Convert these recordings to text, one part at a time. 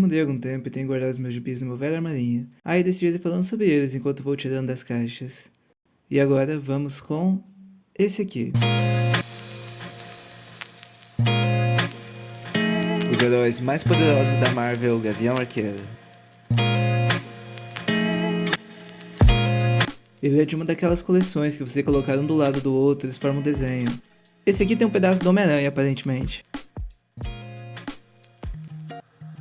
mudei há algum tempo e tenho guardado os meus gibis numa velha armarinha. Aí decidi ir falando sobre eles enquanto vou tirando das caixas. E agora vamos com esse aqui. Os heróis mais poderosos da Marvel, Gavião Arqueiro. Ele é de uma daquelas coleções que você colocar um do lado do outro eles formam um desenho. Esse aqui tem um pedaço do Homem-Aranha, aparentemente.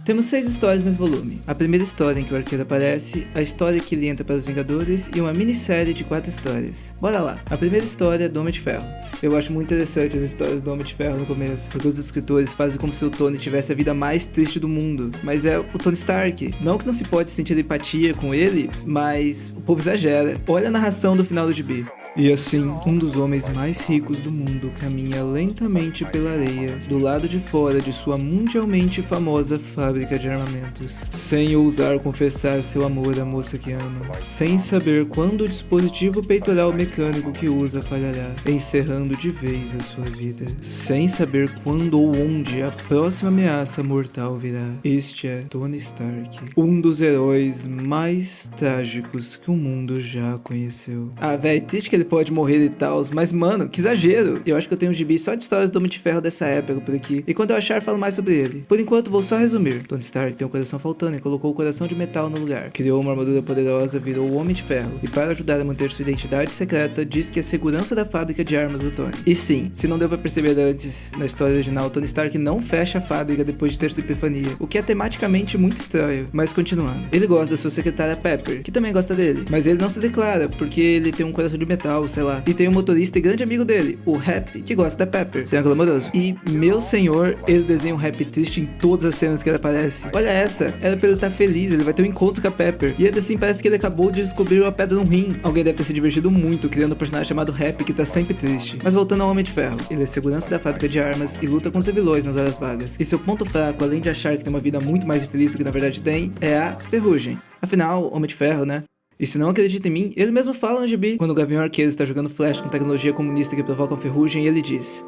Temos 6 histórias nesse volume. A primeira história em que o Arqueiro aparece, a história que ele entra para os Vingadores e uma minissérie de 4 histórias. Bora lá! A primeira história é do Homem de Ferro. Eu acho muito interessante as histórias do Homem de Ferro no começo, porque os escritores fazem como se o Tony tivesse a vida mais triste do mundo, mas é o Tony Stark. Não que não se pode sentir empatia com ele, mas o povo exagera. Olha a narração do final do gibi. E assim, um dos homens mais ricos do mundo caminha lentamente pela areia, do lado de fora de sua mundialmente famosa fábrica de armamentos, sem ousar confessar seu amor à moça que ama, sem saber quando o dispositivo peitoral mecânico que usa falhará, encerrando de vez a sua vida, sem saber quando ou onde a próxima ameaça mortal virá. Este é Tony Stark, um dos heróis mais trágicos que o mundo já conheceu. Ah, véi, triste que ele pode morrer e tal, mas mano, que exagero. Eu acho que eu tenho um gibi só de histórias do Homem de Ferro dessa época por aqui, e quando eu achar falo mais sobre ele. Por enquanto vou só resumir. Tony Stark tem um coração faltando e colocou o coração de metal no lugar. Criou uma armadura poderosa, virou o Homem de Ferro, e para ajudar a manter sua identidade secreta, diz que é segurança da fábrica de armas do Tony. E sim, se não deu pra perceber antes, na história original, Tony Stark não fecha a fábrica depois de ter sua epifania, o que é tematicamente muito estranho. Mas continuando, ele gosta da sua secretária Pepper, que também gosta dele, mas ele não se declara, porque ele tem um coração de metal, sei lá. E tem um motorista e grande amigo dele, o Happy, que gosta da Pepper, triângulo amoroso. E, meu senhor, ele desenha um Happy triste em todas as cenas que ele aparece. Olha essa, era pra ele estar feliz, ele vai ter um encontro com a Pepper. E ainda assim parece que ele acabou de descobrir uma pedra no rim. Alguém deve ter se divertido muito criando um personagem chamado Happy que tá sempre triste. Mas voltando ao Homem de Ferro, ele é segurança da fábrica de armas e luta contra vilões nas horas vagas. E seu ponto fraco, além de achar que tem uma vida muito mais infeliz do que na verdade tem, é a ferrugem. Afinal, Homem de Ferro, né? E se não acredita em mim, ele mesmo fala no gibi, quando o Gavião Arqueiro está jogando Flash com tecnologia comunista que provoca uma ferrugem, e ele diz: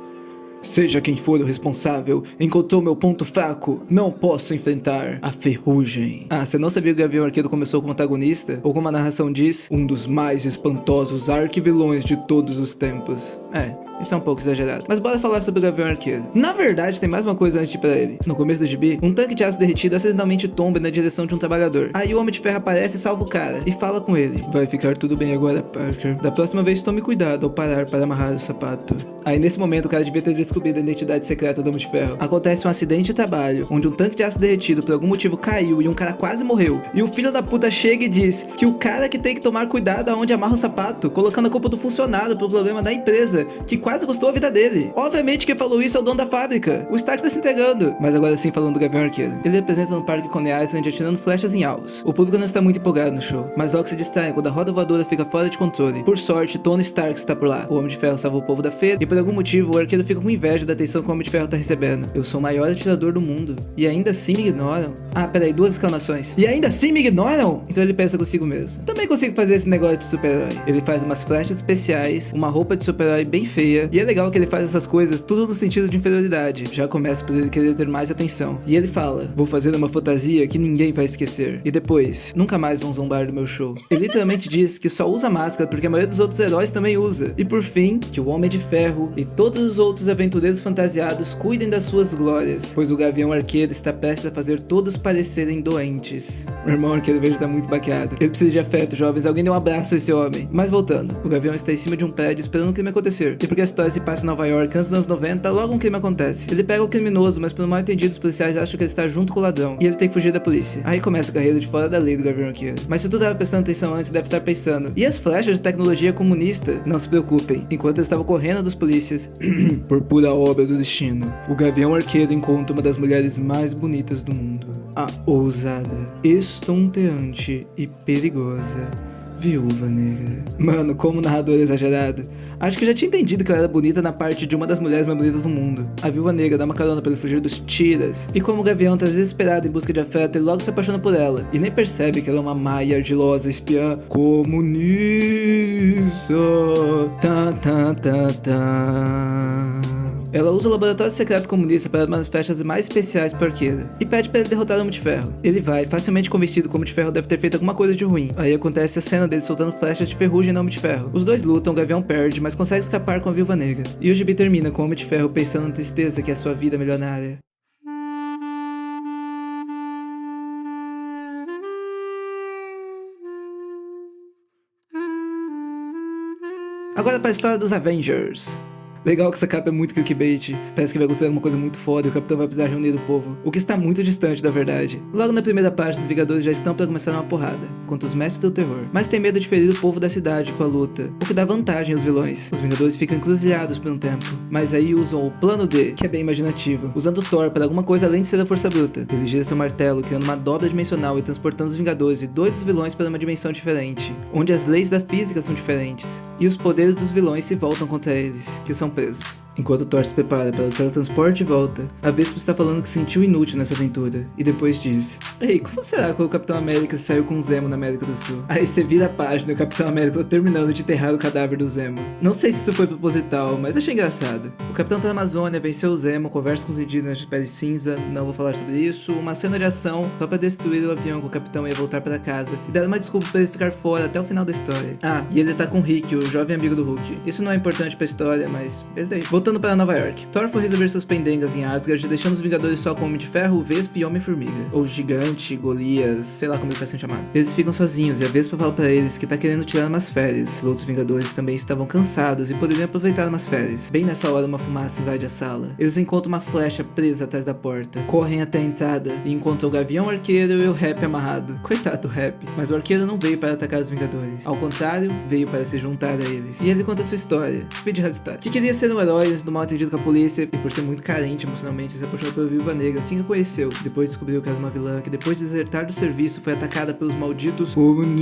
seja quem for o responsável, encontrou meu ponto fraco, não posso enfrentar a ferrugem. Ah, você não sabia que o Gavião Arqueiro começou como antagonista? Ou como a narração diz, um dos mais espantosos arquivilões de todos os tempos. Isso é um pouco exagerado. Mas bora falar sobre o Gavião Arqueiro. Na verdade, tem mais uma coisa antes de ir pra ele. No começo do gibi, um tanque de aço derretido acidentalmente tomba na direção de um trabalhador. Aí o Homem de Ferro aparece e salva o cara. E fala com ele: vai ficar tudo bem agora, Parker. Da próxima vez tome cuidado ao parar para amarrar o sapato. Aí nesse momento o cara devia ter descobrido a identidade secreta do Homem de Ferro. Acontece um acidente de trabalho, onde um tanque de aço derretido por algum motivo caiu e um cara quase morreu. E o filho da puta chega e diz que o cara que tem que tomar cuidado aonde amarra o sapato, colocando a culpa do funcionário pro problema da empresa, que quase custou a vida dele. Obviamente quem falou isso é o dono da fábrica. O Stark tá se entregando. Mas agora sim, falando do Gavião Arqueiro. Ele representa no parque Coney Island atirando flechas em alvos. O público não está muito empolgado no show, mas logo se distrai quando a roda voadora fica fora de controle. Por sorte, Tony Stark está por lá. O Homem de Ferro salva o povo da feira e por algum motivo o Arqueiro fica com inveja da atenção que o Homem de Ferro tá recebendo. Eu sou o maior atirador do mundo e ainda assim me ignoram? Ah, peraí, 2 exclamações. E ainda assim me ignoram? Então ele pensa consigo mesmo: também consigo fazer esse negócio de super-herói. Ele faz umas flechas especiais, uma roupa de super-herói bem feia, e é legal que ele faz essas coisas tudo no sentido de inferioridade. Já começa por ele querer ter mais atenção. E ele fala: vou fazer uma fantasia que ninguém vai esquecer. E depois, nunca mais vão zombar do meu show. Ele literalmente diz que só usa máscara porque a maioria dos outros heróis também usa. E por fim, que o Homem de Ferro e todos os outros aventureiros fantasiados cuidem das suas glórias, pois o Gavião Arqueiro está prestes a fazer todos parecerem doentes. Meu irmão Arqueiro vejo tá muito baqueado. Ele precisa de afeto, jovens. Alguém dê um abraço a esse homem. Mas voltando, o Gavião está em cima de um prédio esperando o crime acontecer. E porque a história se passa em Nova York antes dos anos 90, logo um crime acontece. Ele pega o criminoso, mas pelo mal entendido os policiais acham que ele está junto com o ladrão, e ele tem que fugir da polícia. Aí começa a carreira de fora da lei do Gavião Arqueiro. Mas se tu tava prestando atenção antes, deve estar pensando: e as flechas de tecnologia comunista? Não se preocupem, enquanto eles estavam correndo dos polícias, por pura obra do destino, o Gavião Arqueiro encontra uma das mulheres mais bonitas do mundo. A ousada, estonteante e perigosa Viúva Negra. Mano, como narrador exagerado. Acho que já tinha entendido que ela era bonita na parte de uma das mulheres mais bonitas do mundo. A Viúva Negra dá uma carona pra ele fugir dos tiras. E como o Gavião tá desesperado em busca de afeto, ele logo se apaixona por ela. E nem percebe que ela é uma má e ardilosa espiã comunista. Tá, tá, tá, tá. Ela usa o laboratório secreto comunista para umas festas mais especiais pro Arqueiro e pede para ele derrotar o Homem de Ferro. Ele vai, facilmente convencido que o Homem de Ferro deve ter feito alguma coisa de ruim. Aí acontece a cena dele soltando flechas de ferrugem no Homem de Ferro. Os dois lutam, o Gavião perde, mas consegue escapar com a Viúva Negra. E o gibi termina com o Homem de Ferro pensando na tristeza que é a sua vida milionária. Agora para a história dos Avengers. Legal que essa capa é muito clickbait, parece que vai acontecer alguma coisa muito foda e o Capitão vai precisar reunir o povo, o que está muito distante da verdade. Logo na primeira parte, os Vingadores já estão para começar uma porrada, contra os Mestres do Terror, mas tem medo de ferir o povo da cidade com a luta, o que dá vantagem aos vilões. Os Vingadores ficam encruzilhados por um tempo, mas aí usam o Plano D, que é bem imaginativo, usando Thor para alguma coisa além de ser a força bruta. Ele gira seu martelo, criando uma dobra dimensional e transportando os Vingadores e dois dos vilões para uma dimensão diferente, onde as leis da física são diferentes, e os poderes dos vilões se voltam contra eles, que são presos. Enquanto Thor se prepara para o teletransporte e volta, a Vespa está falando que se sentiu inútil nessa aventura, e depois diz: Ei, como será que o Capitão América saiu com o Zemo na América do Sul? Aí você vira a página e o Capitão América tá terminando de enterrar o cadáver do Zemo. Não sei se isso foi proposital, mas achei engraçado. O Capitão tá na Amazônia, venceu o Zemo, conversa com os indígenas de pele cinza, não vou falar sobre isso, uma cena de ação só para destruir o avião que o Capitão ia voltar para casa, e deram uma desculpa para ele ficar fora até o final da história. Ah, e ele tá com o Rick, o jovem amigo do Hulk. Isso não é importante pra história, mas ele daí. Voltando para Nova York. Thor foi resolver seus pendengas em Asgard, deixando os Vingadores só com Homem de Ferro, Vespa e Homem-Formiga. Ou Gigante, Golias, sei lá como ele tá sendo chamado. Eles ficam sozinhos e a Vespa fala pra eles que tá querendo tirar umas férias. Os outros Vingadores também estavam cansados e poderiam aproveitar umas férias. Bem nessa hora, uma fumaça invade a sala. Eles encontram uma flecha presa atrás da porta. Correm até a entrada e encontram o Gavião Arqueiro e o Rap amarrado. Coitado do Rap. Mas o Arqueiro não veio para atacar os Vingadores. Ao contrário, veio para se juntar a eles. E ele conta a sua história. Speed Restart. Que queria ser um herói do mal atendido com a polícia e por ser muito carente emocionalmente se apaixonou pela Viúva Negra assim que a conheceu. Depois descobriu que era uma vilã que depois de desertar do serviço foi atacada pelos malditos comunistas.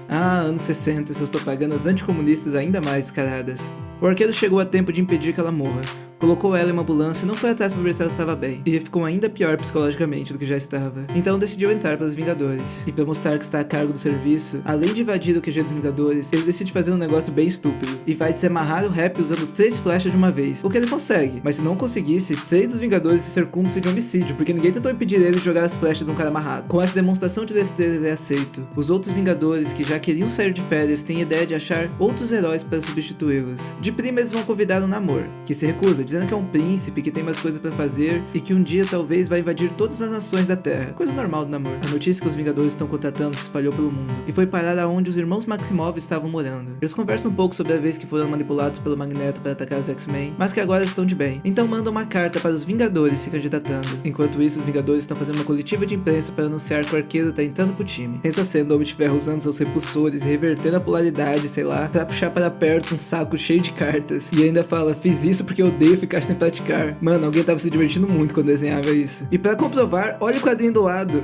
Ah, anos 60 e suas propagandas anticomunistas ainda mais descaradas. O Arqueiro chegou a tempo de impedir que ela morra. Colocou ela em uma ambulância e não foi atrás para ver se ela estava bem. E ficou ainda pior psicologicamente do que já estava. Então decidiu entrar para os Vingadores. E para mostrar que está a cargo do serviço, além de invadir o QG dos Vingadores, ele decide fazer um negócio bem estúpido. E vai desamarrar o Rap usando 3 flechas de uma vez. O que ele consegue. Mas se não conseguisse, 3 dos Vingadores se ser cúmplices de homicídio, porque ninguém tentou impedir ele de jogar as flechas num cara amarrado. Com essa demonstração de destreza ele é aceito. Os outros Vingadores, que já queriam sair de férias, têm a ideia de achar outros heróis para substituí-los. De prima eles vão convidar o Namor, que se recusa, dizendo que é um príncipe, que tem mais coisas pra fazer e que um dia talvez vai invadir todas as nações da Terra. Coisa normal do Namor. A notícia que os Vingadores estão contratando se espalhou pelo mundo e foi parar aonde os irmãos Maximov estavam morando. Eles conversam um pouco sobre a vez que foram manipulados pelo Magneto para atacar os X-Men, mas que agora estão de bem. Então mandam uma carta para os Vingadores se candidatando. Enquanto isso, os Vingadores estão fazendo uma coletiva de imprensa para anunciar que o Arqueiro tá entrando pro time. Pensa sendo o Homem de Ferro usando seus repulsores e revertendo a polaridade, sei lá, pra puxar para perto um saco cheio de cartas. E ainda fala: fiz isso porque eu odeio ficar sem praticar. Mano, alguém tava se divertindo muito quando desenhava isso. E pra comprovar, olha o quadrinho do lado.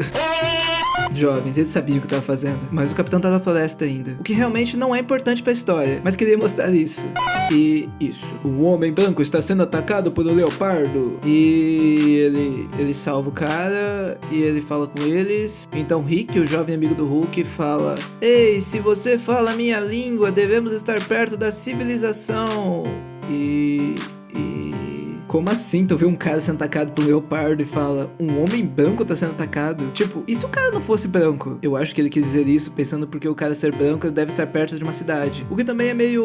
Jovens, eles sabiam o que tava fazendo, mas o Capitão tá na floresta ainda, o que realmente não é importante pra história, mas queria mostrar isso. E isso, o Homem Branco está sendo atacado por um leopardo, e ele salva o cara, e ele fala com eles. Então Rick, o jovem amigo do Hulk, fala: Ei, se você fala a minha língua, devemos estar perto da civilização. Como assim? Tu vê um cara sendo atacado por um leopardo e fala: um homem branco tá sendo atacado? Tipo, e se o cara não fosse branco? Eu acho que ele quis dizer isso pensando porque o cara ser branco ele deve estar perto de uma cidade. O que também é meio...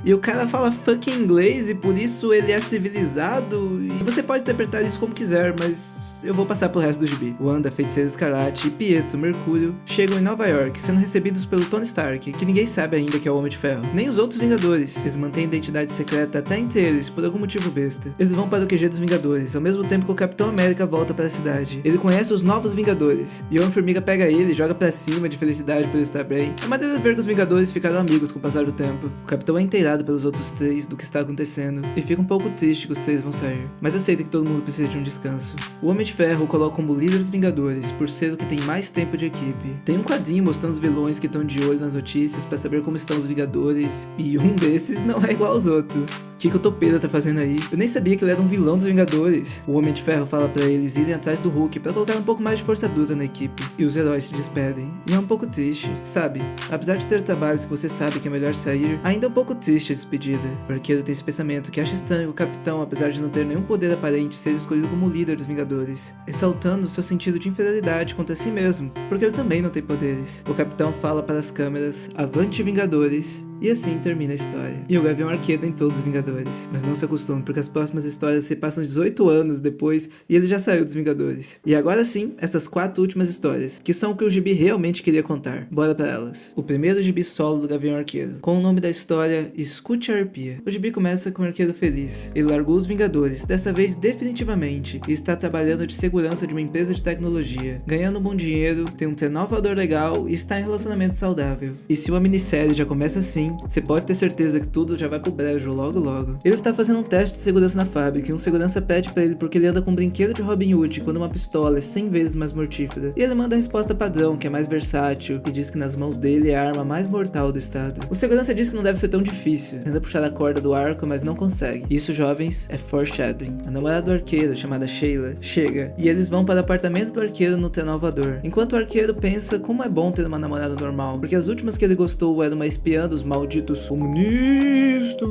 E o cara fala fucking inglês e por isso ele é civilizado. E você pode interpretar isso como quiser, mas eu vou passar pro resto do gibi. Wanda, Feiticeira Escarlate e Pietro, Mercúrio chegam em Nova York, sendo recebidos pelo Tony Stark, que ninguém sabe ainda que é o Homem de Ferro, nem os outros Vingadores. Eles mantêm a identidade secreta até entre eles, por algum motivo besta. Eles vão para o QG dos Vingadores, ao mesmo tempo que o Capitão América volta para a cidade. Ele conhece os novos Vingadores, e o Homem-Formiga pega ele e joga pra cima de felicidade por ele estar bem. É maneira de ver que os Vingadores ficaram amigos com o passar do tempo. O Capitão é inteirado pelos outros 3 do que está acontecendo, e fica um pouco triste que os 3 vão sair, mas aceita que todo mundo precisa de um descanso. O Homem de Ferro coloca como líder dos Vingadores, por ser o que tem mais tempo de equipe. Tem um quadrinho mostrando os vilões que estão de olho nas notícias para saber como estão os Vingadores, e um desses não é igual aos outros. que o Topeira tá fazendo aí? Eu nem sabia que ele era um vilão dos Vingadores. O Homem de Ferro fala pra eles irem atrás do Hulk pra colocar um pouco mais de força bruta na equipe. E os heróis se despedem. E é um pouco triste, sabe? Apesar de ter trabalhos que você sabe que é melhor sair, ainda é um pouco triste a despedida. O Arqueiro tem esse pensamento que acha estranho o Capitão, apesar de não ter nenhum poder aparente, ser escolhido como líder dos Vingadores, ressaltando seu sentido de inferioridade contra si mesmo, porque ele também não tem poderes. O Capitão fala para as câmeras: "Avante, Vingadores!" E assim termina a história. E o Gavião Arqueiro em todos os Vingadores. Mas não se acostume, porque as próximas histórias se passam 18 anos depois e ele já saiu dos Vingadores. E agora sim, essas 4 últimas histórias, que são o que o gibi realmente queria contar. Bora pra elas. O primeiro gibi solo do Gavião Arqueiro, com o nome da história Escute a Arpia. O gibi começa com o Arqueiro feliz. Ele largou os Vingadores, dessa vez definitivamente, e está trabalhando de segurança de uma empresa de tecnologia, ganhando um bom dinheiro, tem um renovador legal e está em um relacionamento saudável. E se uma minissérie já começa assim, você pode ter certeza que tudo já vai pro brejo logo logo. Ele está fazendo um teste de segurança na fábrica e um segurança pede pra ele porque ele anda com um brinquedo de Robin Hood quando uma pistola é 100 vezes mais mortífera. E ele manda a resposta padrão, que é mais versátil, e diz que nas mãos dele é a arma mais mortal do estado. O segurança diz que não deve ser tão difícil, tenta puxar a corda do arco, mas não consegue. Isso, jovens, é foreshadowing. A namorada do arqueiro, chamada Sheila, chega, e eles vão para o apartamento do arqueiro no renovador. Enquanto o arqueiro pensa como é bom ter uma namorada normal, porque as últimas que ele gostou era uma espiã dos malditos comunistas.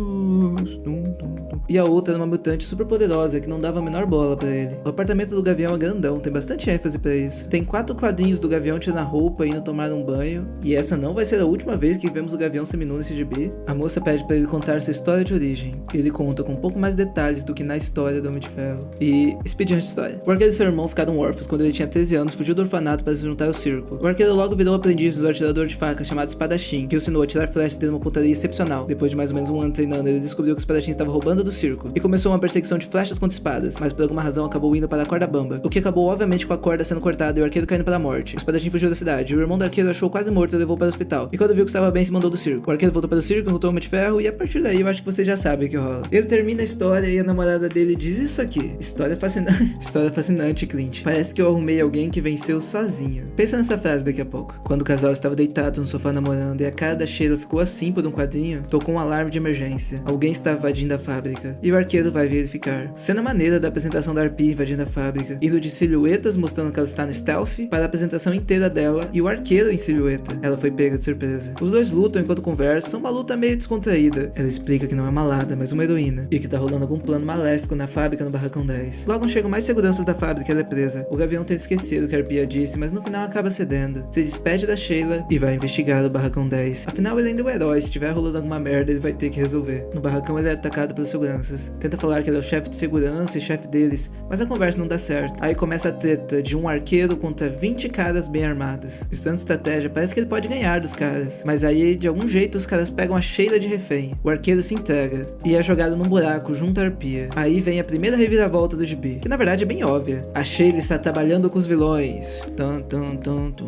E a outra era uma mutante super poderosa que não dava a menor bola pra ele. O apartamento do Gavião é grandão, tem bastante ênfase pra isso. Tem 4 quadrinhos do Gavião tirando a roupa e indo tomar um banho. E essa não vai ser a última vez que vemos o Gavião seminu nesse gibi. A moça pede pra ele contar sua história de origem. Ele conta com um pouco mais detalhes do que na história do Homem de Ferro. E expediente história. O arqueiro e seu irmão ficaram órfãos quando ele tinha 13 anos, fugiu do orfanato para se juntar ao circo. O arqueiro logo virou aprendiz do atirador de facas chamado Espadachim, que o ensinou a tirar flechas dele uma pontaria excepcional. Depois de mais ou menos um ano treinando, ele descobriu que o Espadachim estava roubando do circo e começou uma perseguição de flechas contra espadas, mas por alguma razão acabou indo para a corda bamba, o que acabou obviamente com a corda sendo cortada e o arqueiro caindo para a morte. O Espadachim fugiu da cidade, e o irmão do arqueiro achou quase morto e levou para o hospital. E quando viu que estava bem, se mandou do circo. O arqueiro voltou para o circo, encontrou o Homem de Ferro e a partir daí eu acho que você já sabe o que rola. Ele termina a história e a namorada dele diz isso aqui: história fascinante. História fascinante, Clint. Parece que eu arrumei alguém que venceu sozinho. Pensa nessa frase daqui a pouco. Quando o casal estava deitado no sofá namorando e a cara da Sheila ficou assim por um quadrinho, tocou um alarme de emergência. Alguém estava invadindo a fábrica e o arqueiro vai verificar. Cena maneira da apresentação da Arpia invadindo a fábrica, indo de silhuetas mostrando que ela está no stealth para a apresentação inteira dela e o arqueiro em silhueta. Ela foi pega de surpresa. Os dois lutam enquanto conversam, uma luta meio descontraída. Ela explica que não é uma Lada, mas uma heroína, e que tá rolando algum plano maléfico na fábrica no Barracão 10. Logo chegam mais seguranças da fábrica e ela é presa. O Gavião tem esquecido o que a Arpia disse, mas no final acaba cedendo. Se despede da Sheila e vai investigar o Barracão 10. Afinal, ele ainda é um herói, se tiver rolando alguma merda, ele vai ter que resolver. No barracão ele é atacado pelos seguranças. Tenta falar que ele é o chefe de segurança e chefe deles, mas a conversa não dá certo. Aí começa a treta de um arqueiro contra 20 caras bem armados. Estudando estratégia, parece que ele pode ganhar dos caras, mas aí de algum jeito os caras pegam a Sheila de refém. O arqueiro se entrega e é jogado num buraco junto à Arpia. Aí vem a primeira reviravolta do gibi, que na verdade é bem óbvia. A Sheila está trabalhando com os vilões. Tum, tum, tum, tum.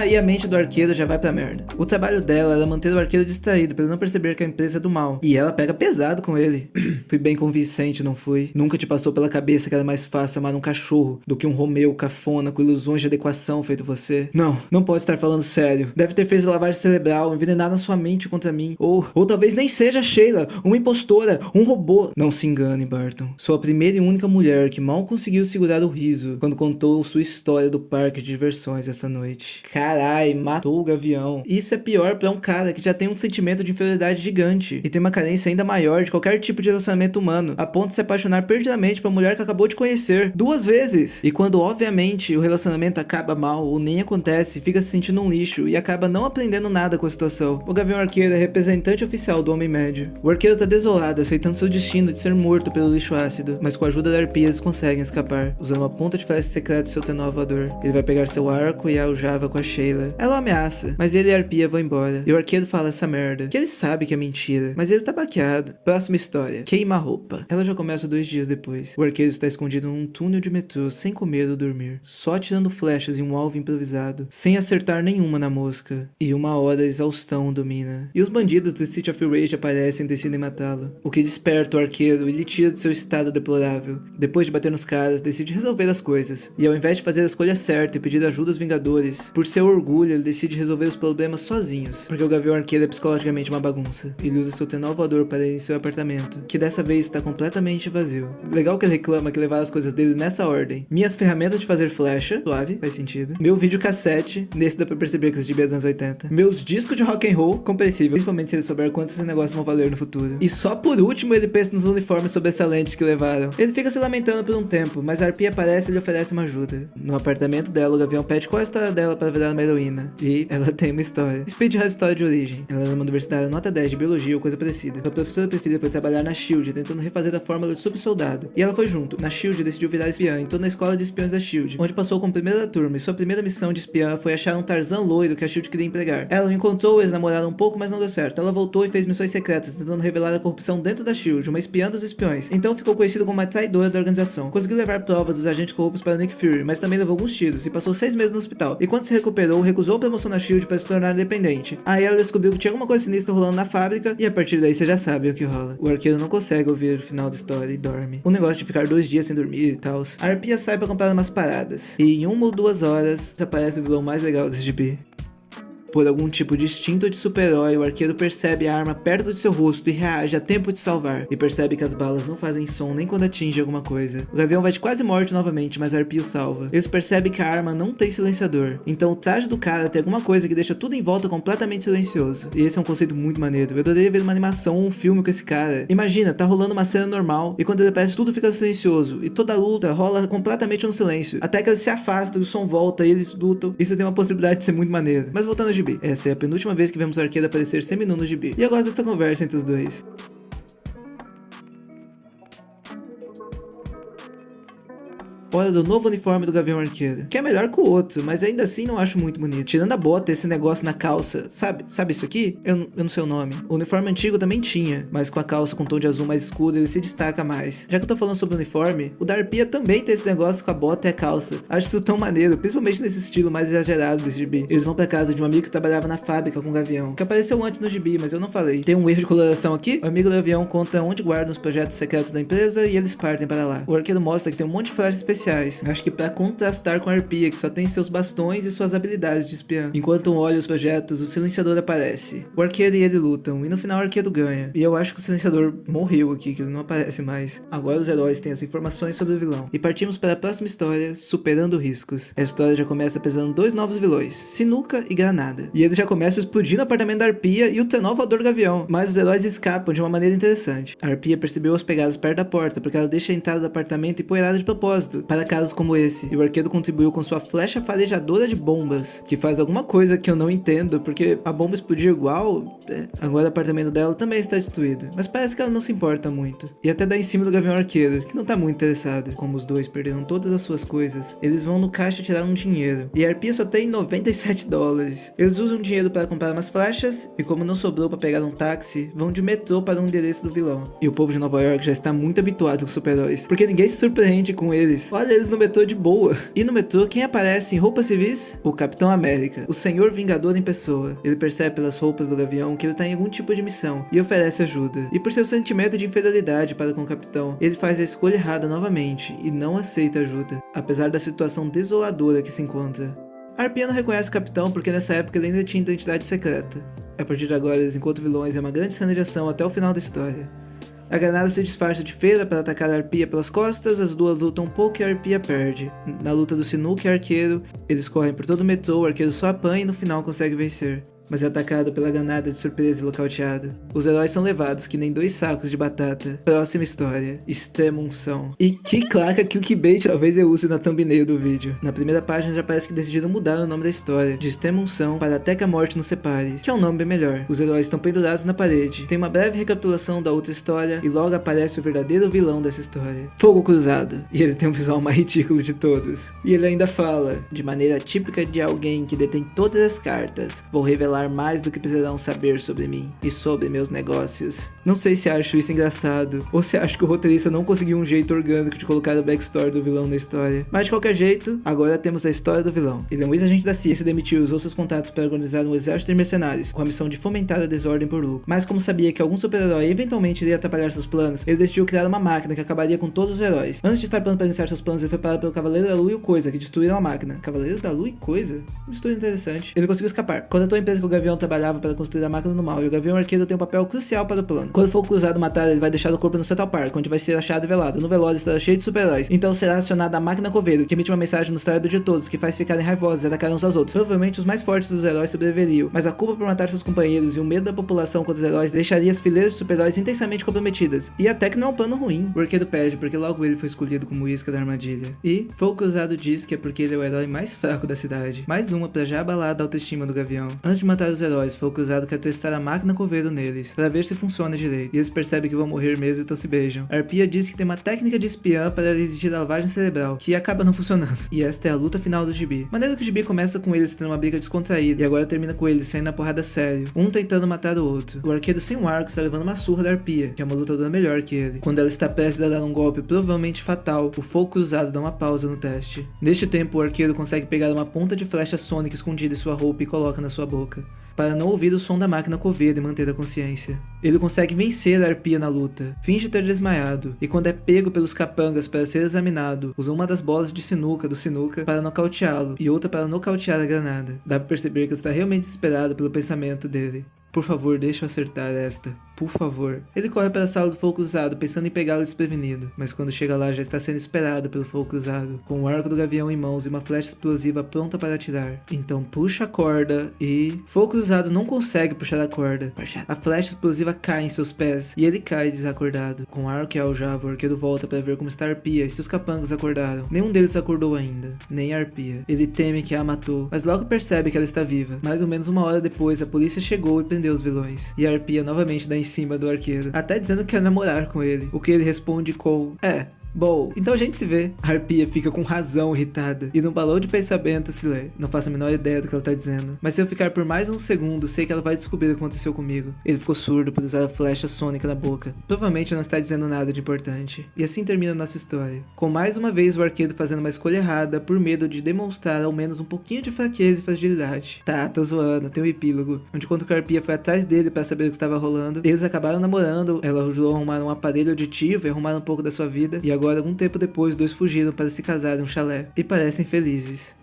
E a mente do arqueiro já vai pra merda. O trabalho dela era manter o arqueiro distraído pra ele não perceber que a empresa é do mal. E ela pega pesado com ele. Fui bem convincente, não fui? Nunca te passou pela cabeça que era mais fácil amar um cachorro do que um Romeu cafona com ilusões de adequação feito você? Não pode estar falando sério. Deve ter feito lavagem cerebral, envenenado a sua mente contra mim. Ou talvez nem seja a Sheila, uma impostora, um robô. Não se engane, Barton. Sou a primeira e única mulher que mal conseguiu segurar o riso quando contou sua história do parque de diversões essa noite. Carai, matou o Gavião. Isso é pior pra um cara que já tem um sentimento de inferioridade gigante e tem uma carência ainda maior de qualquer tipo de relacionamento humano, a ponto de se apaixonar perdidamente por uma mulher que acabou de conhecer 2 vezes. E quando obviamente o relacionamento acaba mal ou nem acontece, fica se sentindo um lixo e acaba não aprendendo nada com a situação. O Gavião Arqueiro é representante oficial do Homem Médio. O arqueiro tá desolado, aceitando seu destino de ser morto pelo lixo ácido, mas com a ajuda da Arpia eles conseguem escapar, usando uma ponta de flecha secreta de seu renovador. Ele vai pegar seu arco e a aljava com a Sheila. Ela o ameaça, mas ele e a Arpia vão embora. E o arqueiro fala essa merda, que ele sabe que é mentira, mas ele tá baqueado. Próxima história. Queima a roupa. Ela já começa 2 dias depois. O arqueiro está escondido num túnel de metrô, sem comer ou dormir, só tirando flechas em um alvo improvisado, sem acertar nenhuma na mosca. E uma hora a exaustão o domina. E os bandidos do Street of Rage aparecem e decidem matá-lo, o que desperta o arqueiro e lhe tira de seu estado deplorável. Depois de bater nos caras, decide resolver as coisas. E ao invés de fazer a escolha certa e pedir ajuda aos Vingadores, por seu orgulho, ele decide resolver os problemas sozinhos, porque o Gavião Arqueiro é psicologicamente uma bagunça. Ele usa seu trenó voador para ir em seu apartamento, que dessa vez está completamente vazio. Legal que ele reclama que levaram as coisas dele nessa ordem: minhas ferramentas de fazer flecha, suave, faz sentido. Meu videocassete, nesse dá pra perceber que esse gibi é dos anos 80. Meus discos de rock and roll, compreensível, principalmente se ele souber quantos esses negócios vão valer no futuro. E só por último ele pensa nos uniformes sobressalentes que levaram. Ele fica se lamentando por um tempo, mas a Arpia aparece e lhe oferece uma ajuda. No apartamento dela, o Gavião pede qual é a história dela para virar uma heroína. E ela tem uma história. Speed é a história de origem. Ela era uma universitária nota 10 de biologia ou coisa parecida. Sua professora preferida foi trabalhar na SHIELD, tentando refazer a fórmula de super soldado. E ela foi junto. Na SHIELD decidiu virar espiã, entrou na escola de espiões da SHIELD, onde passou como primeira da turma, e sua primeira missão de espiã foi achar um Tarzan loiro que a SHIELD queria empregar. Ela o encontrou, eles namoraram um pouco, mas não deu certo. Ela voltou e fez missões secretas, tentando revelar a corrupção dentro da SHIELD, uma espiã dos espiões. Então ficou conhecido como uma traidora da organização. Conseguiu levar provas dos agentes corruptos para Nick Fury, mas também levou alguns tiros, e passou 6 meses no hospital. E quando se recuperou, recusou a promoção na SHIELD para se tornar independente. Aí ela descobriu que tinha alguma coisa sinistra rolando na fábrica, e a partir daí você já sabe o que rola. O arqueiro não consegue ouvir o final da história e dorme. O negócio de ficar 2 dias sem dormir e tal. A Arpia sai pra comprar umas paradas, e em 1 ou 2 horas aparece o vilão mais legal desse gibi. Por algum tipo de instinto de super-herói, o arqueiro percebe a arma perto de seu rosto e reage a tempo de salvar. E percebe que as balas não fazem som nem quando atinge alguma coisa. O Gavião vai de quase morte novamente, mas a Arpia o salva. Eles percebem que a arma não tem silenciador. Então o traje do cara tem alguma coisa que deixa tudo em volta completamente silencioso. E esse é um conceito muito maneiro. Eu adoraria ver uma animação ou um filme com esse cara. Imagina, tá rolando uma cena normal, e quando ele aparece tudo fica silencioso. E toda a luta rola completamente no silêncio. Até que eles se afastam, o som volta e eles lutam. Isso tem uma possibilidade de ser muito maneiro. Mas voltando ao gibi. Essa é a penúltima vez que vemos o arqueiro aparecer seminu no gibi. E eu gosto dessa conversa entre os dois. Hora do novo uniforme do Gavião Arqueiro, que é melhor que o outro, mas ainda assim não acho muito bonito. Tirando a bota, esse negócio na calça, sabe isso aqui? Eu não sei o nome. O uniforme antigo também tinha, mas com a calça com tom de azul mais escuro ele se destaca mais. Já que eu tô falando sobre o uniforme, o da Arpia também tem esse negócio com a bota e a calça. Acho isso tão maneiro, principalmente nesse estilo mais exagerado desse gibi. Eles vão pra casa de um amigo que trabalhava na fábrica com o Gavião, que apareceu antes no gibi, mas eu não falei. Tem um erro de coloração aqui. O amigo do Gavião conta onde guardam os projetos secretos da empresa e eles partem para lá. O arqueiro mostra que tem um monte de flashes especiais. Acho que pra contrastar com a Arpia, que só tem seus bastões e suas habilidades de espiã. Enquanto um olha os projetos, o silenciador aparece. O arqueiro e ele lutam, e no final o arqueiro ganha. E eu acho que o silenciador morreu aqui, que ele não aparece mais. Agora os heróis têm as informações sobre o vilão. E partimos para a próxima história, Superando Riscos. A história já começa apresentando 2 novos vilões, Sinuca e Granada. E eles já começam explodindo o apartamento da Arpia e o trenó voador do Gavião. Mas os heróis escapam de uma maneira interessante. A Arpia percebeu as pegadas perto da porta, porque ela deixa a entrada do apartamento empoeirada de propósito, para casos como esse. E o arqueiro contribuiu com sua flecha farejadora de bombas, que faz alguma coisa que eu não entendo, porque a bomba explodiu igual. Agora o apartamento dela também está destruído, mas parece que ela não se importa muito. E até dá em cima do Gavião Arqueiro, que não tá muito interessado. Como os dois perderam todas as suas coisas, eles vão no caixa tirar um dinheiro, e a Arpia só tem $97. Eles usam o dinheiro para comprar umas flechas, e como não sobrou para pegar um táxi, vão de metrô para um endereço do vilão. E o povo de Nova York já está muito habituado com super-heróis, porque ninguém se surpreende com eles. Olha eles no metrô de boa. E no metrô, quem aparece em roupas civis? O Capitão América, o Senhor Vingador em pessoa. Ele percebe pelas roupas do Gavião que ele tá em algum tipo de missão, e oferece ajuda. E por seu sentimento de inferioridade para com o Capitão, ele faz a escolha errada novamente, e não aceita ajuda, apesar da situação desoladora que se encontra. A Arpia não reconhece o Capitão porque nessa época ele ainda tinha identidade secreta. A partir de agora eles encontram vilões em uma grande cena de ação até o final da história. A Granada se disfarça de feira para atacar a Arpia pelas costas, as duas lutam um pouco e a Arpia perde. Na luta do Sinuca e Arqueiro, eles correm por todo o metrô, o Arqueiro só apanha e no final consegue vencer. Mas é atacado pela Granada de surpresa e nocauteado. Os heróis são levados que nem 2 sacos de batata. Próxima história, Extrema Unção. E que claca clickbait talvez eu use na thumbnail do vídeo. Na primeira página já parece que decidiram mudar o nome da história, de Extrema Unção para Até que a Morte nos Separe, que é um nome bem melhor. Os heróis estão pendurados na parede, tem uma breve recapitulação da outra história e logo aparece o verdadeiro vilão dessa história, Fogo Cruzado. E ele tem o visual mais ridículo de todos. E ele ainda fala, de maneira típica de alguém que detém todas as cartas, vou revelar falar mais do que precisarão saber sobre mim e sobre meus negócios. Não sei se acho isso engraçado, ou se acho que o roteirista não conseguiu um jeito orgânico de colocar o backstory do vilão na história. Mas de qualquer jeito, agora temos a história do vilão. Ele é um ex-agente da CIA, se demitiu e usou seus contatos para organizar um exército de mercenários, com a missão de fomentar a desordem por lucro. Mas como sabia que algum super-herói eventualmente iria atrapalhar seus planos, ele decidiu criar uma máquina que acabaria com todos os heróis. Antes de estar pronto para iniciar seus planos, ele foi parado pelo Cavaleiro da Lua e o Coisa, que destruíram a máquina. Cavaleiro da Lua e Coisa? Uma história interessante. Ele conseguiu escapar. Contratou a empresa que o Gavião trabalhava para construir a máquina do mal, e o Gavião Arqueiro tem um papel crucial para o plano. Quando for cruzado matar, ele vai deixar o corpo no Central Park, onde vai ser achado e velado. No velório estará cheio de super-heróis. Então será acionada a máquina Coveiro, que emite uma mensagem no cérebro de todos, que faz ficarem raivosos e atacarem uns aos outros. Provavelmente os mais fortes dos heróis sobreviveriam, mas a culpa por matar seus companheiros e o medo da população contra os heróis deixaria as fileiras de super-heróis intensamente comprometidas. E até que não é um plano ruim. O Arqueiro pede, porque logo ele foi escolhido como isca da armadilha. E Fogo Cruzado diz que é porque ele é o herói mais fraco da cidade. Mais uma pra já abalar a autoestima do Gavião. Antes de matar os heróis, Fogo Cruzado quer testar a máquina Coveiro neles, pra ver se funciona direito. E eles percebem que vão morrer mesmo, então se beijam. A Arpia diz que tem uma técnica de espiã para exigir a lavagem cerebral, que acaba não funcionando. E esta é a luta final do gibi. Maneiro que o gibi começa com eles tendo uma briga descontraída, e agora termina com eles saindo na porrada sério, um tentando matar o outro. O Arqueiro sem um arco está levando uma surra da Arpia, que é uma lutadora melhor que ele. Quando ela está prestes a dar um golpe provavelmente fatal, o Fogo Cruzado dá uma pausa no teste. Neste tempo, o Arqueiro consegue pegar uma ponta de flecha sônica escondida em sua roupa e coloca na sua boca, para não ouvir o som da máquina Coveiro e manter a consciência. Ele consegue vencer a Arpia na luta, finge ter desmaiado, e quando é pego pelos capangas para ser examinado, usa uma das bolas de sinuca do sinuca para nocauteá-lo, e outra para nocautear a granada. Dá pra perceber que ele está realmente desesperado pelo pensamento dele. Por favor, deixa eu acertar esta. Por favor. Ele corre para a sala do Fogo Cruzado, pensando em pegá-lo desprevenido. Mas quando chega lá, já está sendo esperado pelo Fogo Cruzado, com o arco do Gavião em mãos e uma flecha explosiva pronta para atirar. Então puxa a corda e... Fogo Cruzado não consegue puxar a corda. A flecha explosiva cai em seus pés, e ele cai desacordado. Com o arco e a aljava, o Arqueiro volta para ver como está a Arpia e se os capangas acordaram. Nenhum deles acordou ainda, nem a Arpia. Ele teme que a matou, mas logo percebe que ela está viva. Mais ou menos uma hora depois, a polícia chegou e prendeu os vilões. E a Arpia novamente dá em cima do Arqueiro, até dizendo que quer namorar com ele, o que ele responde com: bom, então a gente se vê. A Arpia fica com razão irritada, e num balão de pensamento se lê. Não faço a menor ideia do que ela tá dizendo, mas se eu ficar por mais um segundo, sei que ela vai descobrir o que aconteceu comigo. Ele ficou surdo por usar a flecha sônica na boca. Provavelmente não está dizendo nada de importante. E assim termina a nossa história, com mais uma vez o Arqueiro fazendo uma escolha errada por medo de demonstrar ao menos um pouquinho de fraqueza e fragilidade. Tá, tô zoando, tem um epílogo, onde quando a Arpia foi atrás dele para saber o que estava rolando, eles acabaram namorando, ela ajudou a arrumar um aparelho auditivo e arrumar um pouco da sua vida, e agora, algum tempo depois, os dois fugiram para se casar em um chalé, e parecem felizes.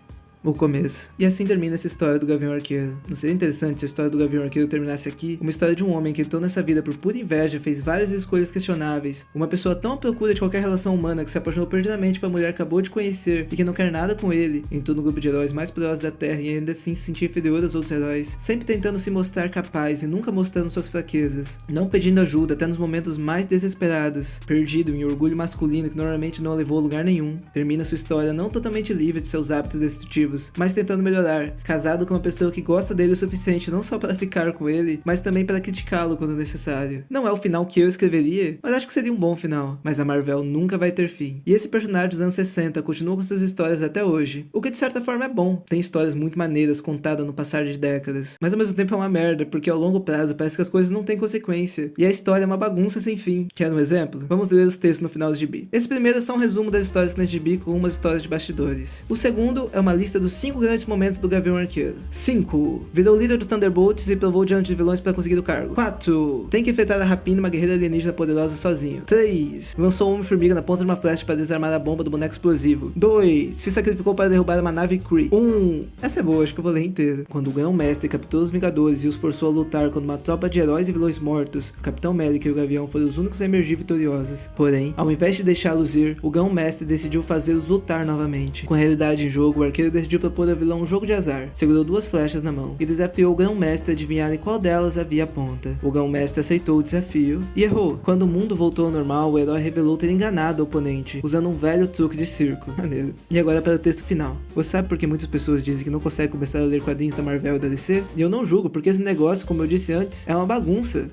O começo. E assim termina essa história do Gavião Arqueiro. Não seria interessante se a história do Gavião Arqueiro terminasse aqui? Uma história de um homem que entrou nessa vida por pura inveja, fez várias escolhas questionáveis, uma pessoa tão à procura de qualquer relação humana que se apaixonou perdidamente pela mulher que acabou de conhecer e que não quer nada com ele, entrou no grupo de heróis mais poderosos da Terra e ainda assim se sentir inferior aos outros heróis, sempre tentando se mostrar capaz e nunca mostrando suas fraquezas, não pedindo ajuda até nos momentos mais desesperados, perdido em orgulho masculino que normalmente não o levou a lugar nenhum. Termina sua história não totalmente livre de seus hábitos destrutivos, mas tentando melhorar, casado com uma pessoa que gosta dele o suficiente não só para ficar com ele, mas também para criticá-lo quando necessário. Não é o final que eu escreveria, mas acho que seria um bom final. Mas a Marvel nunca vai ter fim. E esse personagem dos anos 60 continua com suas histórias até hoje, o que de certa forma é bom. Tem histórias muito maneiras contadas no passar de décadas, mas ao mesmo tempo é uma merda, porque ao longo prazo parece que as coisas não têm consequência, e a história é uma bagunça sem fim. Quer um exemplo? Vamos ler os textos no final do gibi. Esse primeiro é só um resumo das histórias nesse gibi com umas histórias de bastidores. O segundo é uma lista dos 5 grandes momentos do Gavião Arqueiro. 5. Virou líder dos Thunderbolts e provou diante de vilões para conseguir o cargo. 4. Tem que enfrentar a rapina uma guerreira alienígena poderosa sozinho. 3. Lançou o Homem-Formiga na ponta de uma flecha para desarmar a bomba do boneco explosivo. 2. Se sacrificou para derrubar uma nave Kree. 1. Essa é boa, acho que eu vou ler inteira. Quando o Grão-Mestre capturou os Vingadores e os forçou a lutar contra uma tropa de heróis e vilões mortos, o Capitão América e o Gavião foram os únicos a emergir vitoriosos. Porém, ao invés de deixá-los ir, o Grão-Mestre decidiu fazê-los lutar novamente. Com a realidade em jogo, o Arqueiro decidiu propor ao vilão um jogo de azar. Segurou 2 flechas na mão e desafiou o Grão-Mestre a adivinhar em qual delas havia a ponta. O Grão-Mestre aceitou o desafio e errou. Quando o mundo voltou ao normal, o herói revelou ter enganado o oponente, usando um velho truque de circo. Maneiro. E agora para o texto final. Você sabe por que muitas pessoas dizem que não conseguem começar a ler quadrinhos da Marvel e da DC? E eu não julgo, porque esse negócio, como eu disse antes, é uma bagunça.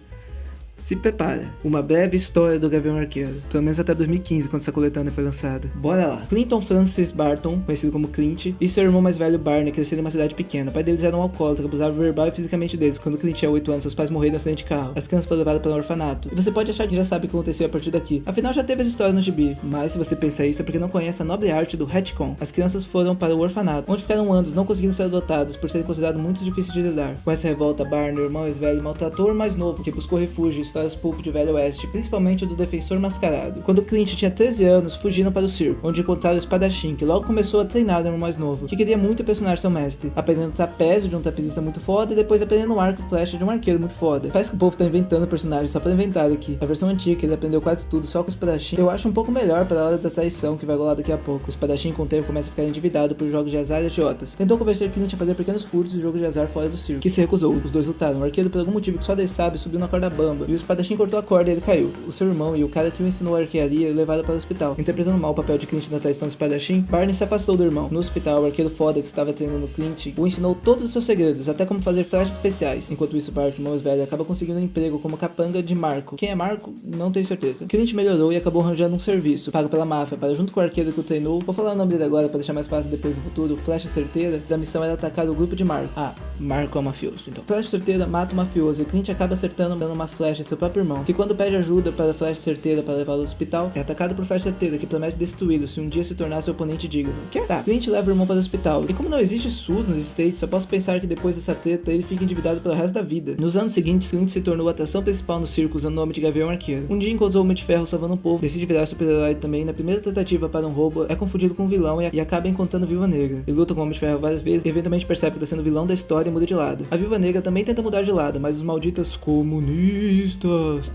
Se prepara, uma breve história do Gavião Arqueiro, pelo menos até 2015, quando essa coletânea foi lançada. Bora lá! Clinton Francis Barton, conhecido como Clint, e seu irmão mais velho Barney cresceram em uma cidade pequena. O pai deles era um alcoólatra que abusava verbal e fisicamente deles. Quando Clint tinha 8 anos, seus pais morreram em um acidente de carro. As crianças foram levadas para um orfanato. E você pode achar que já sabe o que aconteceu a partir daqui. Afinal, já teve essa história no gibi. Mas se você pensa isso, é porque não conhece a nobre arte do retcon. As crianças foram para o orfanato, onde ficaram anos não conseguindo ser adotados por serem considerados muito difíceis de lidar. Com essa revolta, Barney, o irmão mais velho, maltratou o mais novo, que buscou refúgio em histórias pulp de Velho Oeste, principalmente do Defensor Mascarado. Quando Clint tinha 13 anos, fugiram para o circo, onde encontraram o espadachim, que logo começou a treinar o irmão mais novo, que queria muito impressionar seu mestre, aprendendo trapézio de um trapezista muito foda e depois aprendendo um arco e flecha de um arqueiro muito foda. Parece que o povo tá inventando personagens só pra inventar aqui. A versão antiga, ele aprendeu quase tudo só com o espadachim, eu acho um pouco melhor para a hora da traição que vai rolar daqui a pouco. O espadachim com o tempo começa a ficar endividado por jogos de azar idiotas. Tentou convencer Clint a fazer pequenos furtos de jogo de azar fora do circo, que se recusou. Os dois lutaram. O arqueiro, por algum motivo que só Deus sabe, subiu na corda bamba, e o espadachim cortou a corda e ele caiu. O seu irmão e o cara que o ensinou a arquearia levaram para o hospital. Interpretando mal o papel de Clint na traição do espadachim, Barney se afastou do irmão. No hospital, o arqueiro foda que estava treinando Clint o ensinou todos os seus segredos, até como fazer flechas especiais. Enquanto isso, Bart, o irmão mais velho, acaba conseguindo um emprego como capanga de Marco. Quem é Marco? Não tenho certeza. Clint melhorou e acabou arranjando um serviço, pago pela máfia, para junto com o arqueiro que o treinou, vou falar o nome dele agora para deixar mais fácil depois no futuro, Flecha Certeira, da missão era atacar o grupo de Marco. Ah, Marco é o mafioso, então. Flecha Certeira mata o mafioso e Clint acaba acertando dando uma flecha em seu próprio irmão, que quando pede ajuda para a Flecha Certeira para levá-lo ao hospital, é atacado por Flecha Certeira, que promete destruí-lo se um dia se tornar seu oponente digno. Que? Tá, Clint leva o irmão para o hospital, e como não existe SUS nos States, só posso pensar que depois dessa treta ele fica endividado pelo resto da vida. Nos anos seguintes, Clint se tornou a atração principal no circo usando o nome de Gavião Arqueiro. Um dia encontrou o Homem de Ferro salvando um povo, decide virar super-herói também. Na primeira tentativa para um roubo, é confundido com um vilão e acaba encontrando a Viúva Negra. Ele luta com o Homem de Ferro várias vezes e eventualmente percebe que está sendo o vilão da história e muda de lado. A Viúva Negra também tenta mudar de lado, mas os malditos comunistas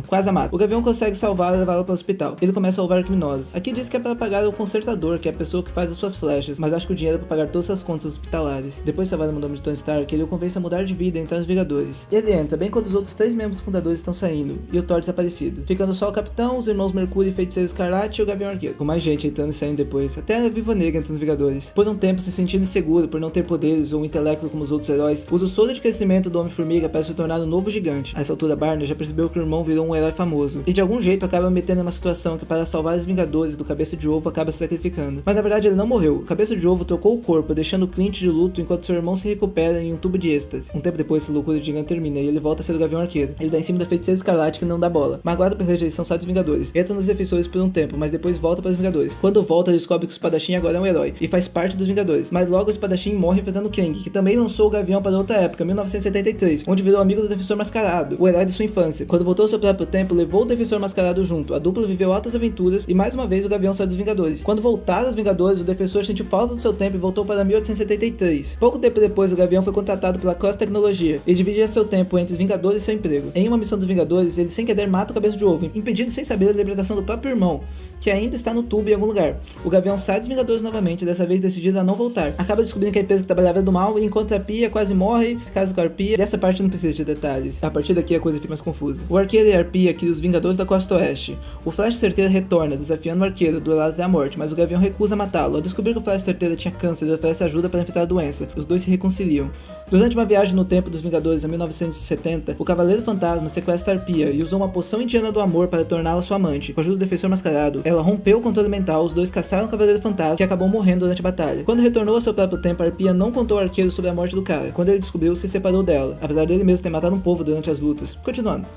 quase a mata. O Gavião consegue salvá-la e levá-la para o hospital. Ele começa a salvar criminosos. Aqui diz que é para pagar o consertador, que é a pessoa que faz as suas flechas, mas acho que o dinheiro é para pagar todas as contas hospitalares. Depois de salvar o nome de Tony Stark, ele o convence a mudar de vida e entrar nos Vingadores. Ele entra bem quando os outros 3 membros fundadores estão saindo, e o Thor desaparecido, ficando só o Capitão, os irmãos Mercúrio e Feiticeiro Escarlate e o Gavião Arqueiro, com mais gente entrando e saindo depois, até a Viúva Negra entra nos Vingadores. Por um tempo, se sentindo inseguro por não ter poderes ou intelecto como os outros heróis, usa o soro de crescimento do Homem-Formiga para se tornar um novo gigante. A essa altura, Barney já percebeu que o irmão virou um herói famoso, e de algum jeito acaba metendo em uma situação que para salvar os Vingadores do Cabeça de Ovo acaba se sacrificando. Mas na verdade ele não morreu, o Cabeça de Ovo trocou o corpo, deixando Clint de luto enquanto seu irmão se recupera em um tubo de êxtase. Um tempo depois, essa loucura de gigante termina e ele volta a ser o Gavião Arqueiro. Ele dá em cima da Feiticeira Escarlate que não dá bola. Magoado pela rejeição, sai dos Vingadores. Entra nos Defensores por um tempo, mas depois volta para os Vingadores. Quando volta, descobre que o espadachim agora é um herói e faz parte dos Vingadores. Mas logo o espadachim morre enfrentando Kang, que também lançou o Gavião para outra época, 1973, onde virou amigo do Defensor Mascarado, o herói de sua infância. Quando voltou ao seu próprio tempo, levou o Defensor Mascarado junto. A dupla viveu altas aventuras e mais uma vez o Gavião sai dos Vingadores. Quando voltaram aos Vingadores, o Defensor sentiu falta do seu tempo e voltou para 1873. Pouco tempo depois, o Gavião foi contratado pela Cross Tecnologia e dividia seu tempo entre os Vingadores e seu emprego. Em uma missão dos Vingadores, ele sem querer mata o Cabeça de Ovo, impedindo sem saber a libertação do próprio irmão, que ainda está no tubo em algum lugar. O Gavião sai dos Vingadores novamente, dessa vez decidido a não voltar. Acaba descobrindo que a empresa que trabalhava é do mal e encontra a Pia, quase morre, casa com a Arpia. Dessa parte não precisa de detalhes. A partir daqui a coisa fica mais confusa. O Arqueiro e a Arpia criam os Vingadores da Costa Oeste. O Flash Certeira retorna, desafiando o Arqueiro, duelado até a morte, mas o Gavião recusa matá-lo. Ao descobrir que o Flash Certeira tinha câncer, ele oferece ajuda para enfrentar a doença. Os dois se reconciliam. Durante uma viagem no tempo dos Vingadores em 1970, o Cavaleiro Fantasma sequestra a Arpia e usou uma poção indiana do amor para torná-la sua amante. Com a ajuda do Defensor Mascarado, ela rompeu o controle mental, os dois caçaram o Cavaleiro Fantasma, que acabou morrendo durante a batalha. Quando retornou ao seu próprio tempo, a Arpia não contou ao Arqueiro sobre a morte do cara. Quando ele descobriu, se separou dela, apesar dele mesmo ter matado um povo durante as lutas. Continuando.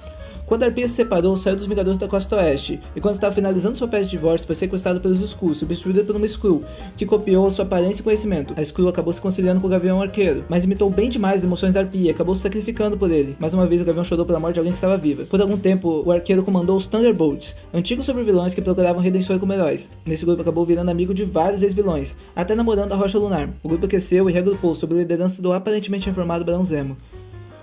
Quando a Arpia se separou, saiu dos Vingadores da Costa Oeste, e quando estava finalizando sua peça de divórcio, foi sequestrado pelos Skrulls, substituída por uma Skrull, que copiou sua aparência e conhecimento. A Skrull acabou se conciliando com o Gavião Arqueiro, mas imitou bem demais as emoções da Arpia e acabou se sacrificando por ele. Mais uma vez, o Gavião chorou pela morte de alguém que estava viva. Por algum tempo, o Arqueiro comandou os Thunderbolts, antigos sobrevilões que procuravam redenção como heróis. Nesse grupo acabou virando amigo de vários ex-vilões, até namorando a Rocha Lunar. O grupo cresceu e regrupou sob a liderança do aparentemente reformado Barão Zemo.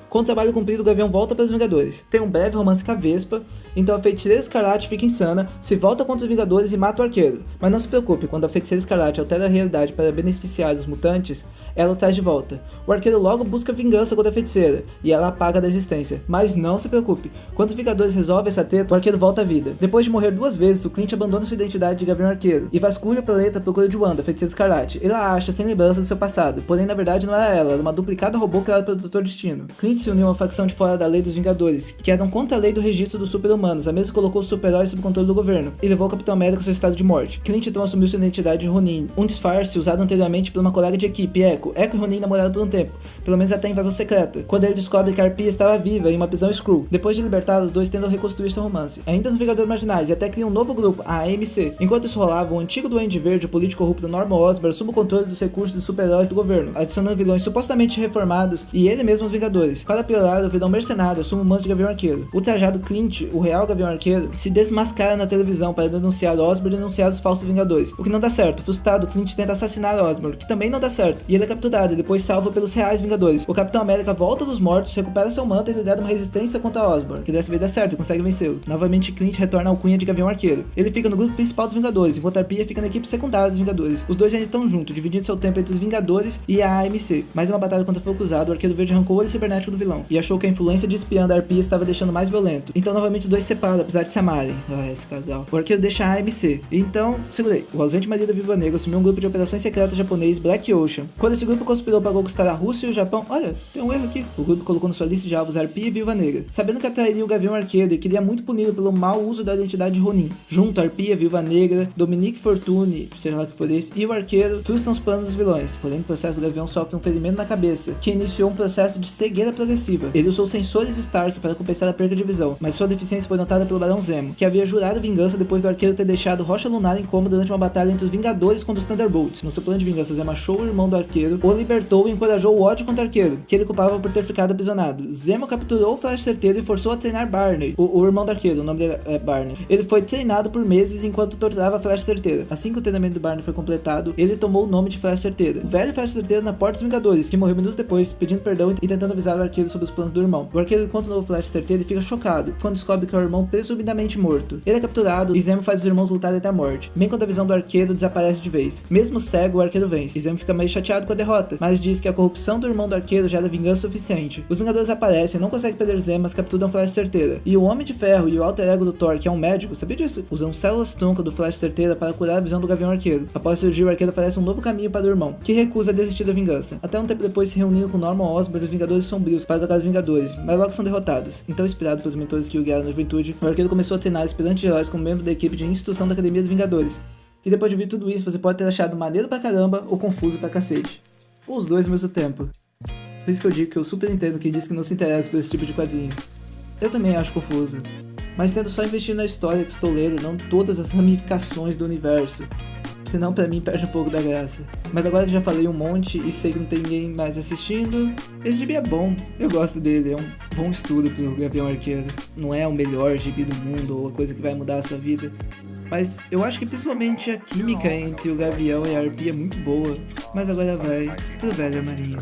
Com o trabalho cumprido, o Gavião volta para os Vingadores. Tem um breve romance com a Vespa, então a Feiticeira Escarlate fica insana, se volta contra os Vingadores e mata o Arqueiro. Mas não se preocupe, quando a Feiticeira Escarlate altera a realidade para beneficiar os mutantes, ela o traz de volta. O arqueiro logo busca vingança contra a feiticeira, e ela apaga da existência. Mas não se preocupe, quando os Vingadores resolvem essa treta, o arqueiro volta à vida. Depois de morrer 2 vezes, o Clint abandona sua identidade de Gavião Arqueiro, e vasculha o planeta à procura de Wanda, feiticeira escarlate. Ele a acha sem lembrança do seu passado, porém na verdade não era ela, era uma duplicada robô criada pelo Dr. Destino. Clint se uniu a uma facção de fora da lei dos Vingadores, que eram contra a lei do registro dos super-humanos, a mesma colocou os super-heróis sob controle do governo, e levou o Capitão América ao seu estado de morte. Clint então assumiu sua identidade de Ronin, um disfarce usado anteriormente por uma colega de equipe, Echo. Echo e Ronin namoraram por um tempo, pelo menos até a invasão secreta, quando ele descobre que a Arpia estava viva em uma prisão Skrull. Depois de libertá-los, os dois tentam reconstruir seu romance, ainda nos Vingadores Marginais, e até criam um novo grupo, a AMC. Enquanto isso rolava, o antigo Duende Verde, o político corrupto Norman Osborn, assume o controle dos recursos dos super-heróis do governo, adicionando vilões supostamente reformados e ele mesmo aos Vingadores. Para piorar, o vilão mercenário assume o manto de Gavião Arqueiro. O trajado Clint, o real Gavião Arqueiro, se desmascara na televisão para denunciar Osborn e denunciar os falsos Vingadores, o que não dá certo. Frustrado, Clint tenta assassinar Osborn, que também não dá certo, e ele é capturado e depois salvo pelos reais Vingadores. O Capitão América volta dos mortos, recupera seu manto e lidera uma resistência contra Osborn, que dessa vez dá certo e consegue vencê-lo. Novamente, Clint retorna ao cunha de Gavião Arqueiro. Ele fica no grupo principal dos Vingadores, enquanto a Arpia fica na equipe secundária dos Vingadores. Os dois ainda estão juntos, dividindo seu tempo entre os Vingadores e a AMC. Mais uma batalha contra fogo cruzado, o Arqueiro Verde arrancou o olho cibernético do vilão e achou que a influência de espiã da Arpia estava deixando mais violento. Então novamente os dois se separam, apesar de se amarem. Esse casal. O Arqueiro deixa a AMC. Então, segurei. O ausente marido da Viúva Negra assumiu um grupo de operações secretas japonês, Black Ocean. Quando esse grupo conspirou para conquistar a Rússia e o Japão, olha, tem um erro aqui. O grupo colocou na sua lista de alvos Arpia e Viúva Negra, sabendo que atrairia o Gavião Arqueiro e queria muito puni-lo pelo mau uso da identidade de Ronin. Junto, Arpia, Viúva Negra, Dominique Fortune, seja lá que for esse, e o Arqueiro frustram os planos dos vilões. Porém, no processo, o Gavião sofre um ferimento na cabeça, que iniciou um processo de cegueira progressiva. Ele usou sensores Stark para compensar a perda de visão, mas sua deficiência foi notada pelo Barão Zemo, que havia jurado vingança depois do Arqueiro ter deixado Rocha Lunar em coma durante uma batalha entre os Vingadores contra os Thunderbolts. No seu plano de vingança, Zemo achou o irmão do Arqueiro, o libertou e encorajou o ódio contra o Arqueiro, que ele culpava por ter ficado aprisionado. Zemo capturou o Flash Certeiro e forçou a treinar Barney, o irmão do Arqueiro, o nome dele é Barney. Ele foi treinado por meses enquanto torturava Flash Certeira. Assim que o treinamento do Barney foi completado, ele tomou o nome de Flash Certeira, o velho Flash Certeiro na porta dos Vingadores, que morreu minutos depois, pedindo perdão e tentando avisar o Arqueiro sobre os planos do irmão. O Arqueiro encontra o novo Flash Certeiro e fica chocado quando descobre que é o irmão presumidamente morto. Ele é capturado e Zemo faz os irmãos lutarem até a morte, bem quando a visão do Arqueiro desaparece de vez. Mesmo cego, o Arqueiro vence, e Zemo fica meio chateado com a derrota, mas diz que a corrupção do irmão do Arqueiro já era vingança suficiente. Os Vingadores aparecem, não conseguem perder Zemo, mas capturam Flash Certeira. E o Homem de Ferro e o alter ego do Thor, que é um médico, sabia disso? Usam células tronco do Flash Certeira para curar a visão do Gavião Arqueiro. Após surgir, o Arqueiro oferece um novo caminho para o irmão, que recusa desistir da vingança. Até um tempo depois se reuniram com Norman Osborn e os Vingadores Sombrios para atacar os Vingadores, mas logo são derrotados. Então, inspirado pelos mentores que o guiaram na juventude, o Arqueiro começou a treinar aspirantes de heróis como membro da equipe de instrução da Academia dos Vingadores. E depois de ouvir tudo isso, você pode ter achado maneiro pra caramba ou confuso pra cacete. Ou os dois ao mesmo tempo. Por isso que eu digo que eu super entendo quem diz que não se interessa por esse tipo de quadrinho. Eu também acho confuso, mas tento só investir na história que estou lendo, não todas as ramificações do universo. Senão pra mim perde um pouco da graça. Mas agora que já falei um monte e sei que não tem ninguém mais assistindo, esse gibi é bom, eu gosto dele, é um bom estudo pro Gavião Arqueiro. Não é o melhor gibi do mundo ou a coisa que vai mudar a sua vida, mas eu acho que principalmente a química entre o Gavião e a Arpia é muito boa. Mas agora vai pro velho armarinho.